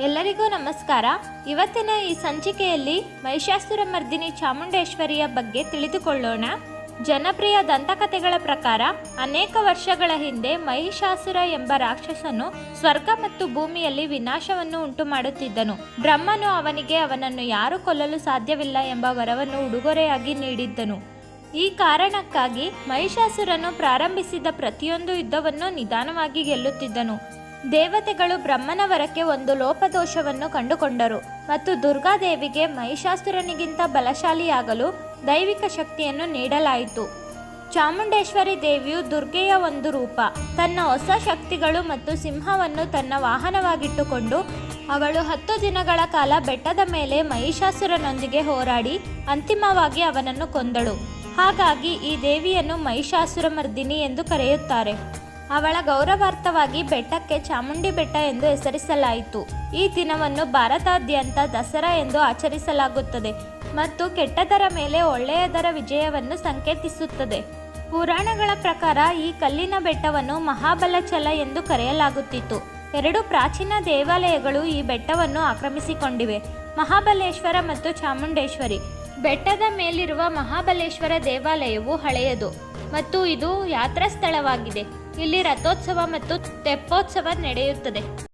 ಎಲ್ಲರಿಗೂ ನಮಸ್ಕಾರ. ಇವತ್ತಿನ ಈ ಸಂಚಿಕೆಯಲ್ಲಿ ಮಹಿಷಾಸುರಮರ್ದಿನಿ ಚಾಮುಂಡೇಶ್ವರಿಯ ಬಗ್ಗೆ ತಿಳಿದುಕೊಳ್ಳೋಣ. ಜನಪ್ರಿಯ ದಂತಕಥೆಗಳ ಪ್ರಕಾರ ಅನೇಕ ವರ್ಷಗಳ ಹಿಂದೆ ಮಹಿಷಾಸುರ ಎಂಬ ರಾಕ್ಷಸನು ಸ್ವರ್ಗ ಮತ್ತು ಭೂಮಿಯಲ್ಲಿ ವಿನಾಶವನ್ನು ಉಂಟು ಮಾಡುತ್ತಿದ್ದನು. ಬ್ರಹ್ಮನು ಅವನಿಗೆ ಅವನನ್ನು ಯಾರೂ ಕೊಲ್ಲಲು ಸಾಧ್ಯವಿಲ್ಲ ಎಂಬ ವರವನ್ನು ಉಡುಗೊರೆಯಾಗಿ ನೀಡಿದ್ದನು. ಈ ಕಾರಣಕ್ಕಾಗಿ ಮಹಿಷಾಸುರನು ಪ್ರಾರಂಭಿಸಿದ ಪ್ರತಿಯೊಂದು ಯುದ್ಧವನ್ನು ನಿಧಾನವಾಗಿ ಗೆಲ್ಲುತ್ತಿದ್ದನು. ದೇವತೆಗಳು ಬ್ರಹ್ಮನ ವರಕ್ಕೆ ಒಂದು ಲೋಪದೋಷವನ್ನು ಕಂಡುಕೊಂಡರು ಮತ್ತು ದುರ್ಗಾದೇವಿಗೆ ಮಹಿಷಾಸುರನಿಗಿಂತ ಬಲಶಾಲಿಯಾಗಲು ದೈವಿಕ ಶಕ್ತಿಯನ್ನು ನೀಡಲಾಯಿತು. ಚಾಮುಂಡೇಶ್ವರಿ ದೇವಿಯು ದುರ್ಗೆಯ ಒಂದು ರೂಪ. ತನ್ನ ಹೊಸ ಶಕ್ತಿಗಳು ಮತ್ತು ಸಿಂಹವನ್ನು ತನ್ನ ವಾಹನವಾಗಿಟ್ಟುಕೊಂಡು ಅವಳು 10 ದಿನಗಳ ಕಾಲ ಬೆಟ್ಟದ ಮೇಲೆ ಮಹಿಷಾಸುರನೊಂದಿಗೆ ಹೋರಾಡಿ ಅಂತಿಮವಾಗಿ ಅವನನ್ನು ಕೊಂದಳು. ಹಾಗಾಗಿ ಈ ದೇವಿಯನ್ನು ಮಹಿಷಾಸುರಮರ್ದಿನಿ ಎಂದು ಕರೆಯುತ್ತಾರೆ. ಅವಳ ಗೌರವಾರ್ಥವಾಗಿ ಬೆಟ್ಟಕ್ಕೆ ಚಾಮುಂಡಿ ಬೆಟ್ಟ ಎಂದು ಹೆಸರಿಸಲಾಯಿತು. ಈ ದಿನವನ್ನು ಭಾರತಾದ್ಯಂತ ದಸರಾ ಎಂದು ಆಚರಿಸಲಾಗುತ್ತದೆ ಮತ್ತು ಕೆಟ್ಟದರ ಮೇಲೆ ಒಳ್ಳೆಯದರ ವಿಜಯವನ್ನು ಸಂಕೇತಿಸುತ್ತದೆ. ಪುರಾಣಗಳ ಪ್ರಕಾರ ಈ ಕಲ್ಲಿನ ಬೆಟ್ಟವನ್ನು ಮಹಾಬಲಚಲ ಎಂದು ಕರೆಯಲಾಗುತ್ತಿತ್ತು. 2 ಪ್ರಾಚೀನ ದೇವಾಲಯಗಳು ಈ ಬೆಟ್ಟವನ್ನು ಆಕ್ರಮಿಸಿಕೊಂಡಿವೆ, ಮಹಾಬಲೇಶ್ವರ ಮತ್ತು ಚಾಮುಂಡೇಶ್ವರಿ. ಬೆಟ್ಟದ ಮೇಲಿರುವ ಮಹಾಬಲೇಶ್ವರ ದೇವಾಲಯವು ಹಳೆಯದು ಮತ್ತು ಇದು ಯಾತ್ರಾ ಸ್ಥಳವಾಗಿದೆ. ಇಲ್ಲಿ ರಥೋತ್ಸವ ಮತ್ತು ತೆಪ್ಪೋತ್ಸವ ನಡೆಯುತ್ತದೆ.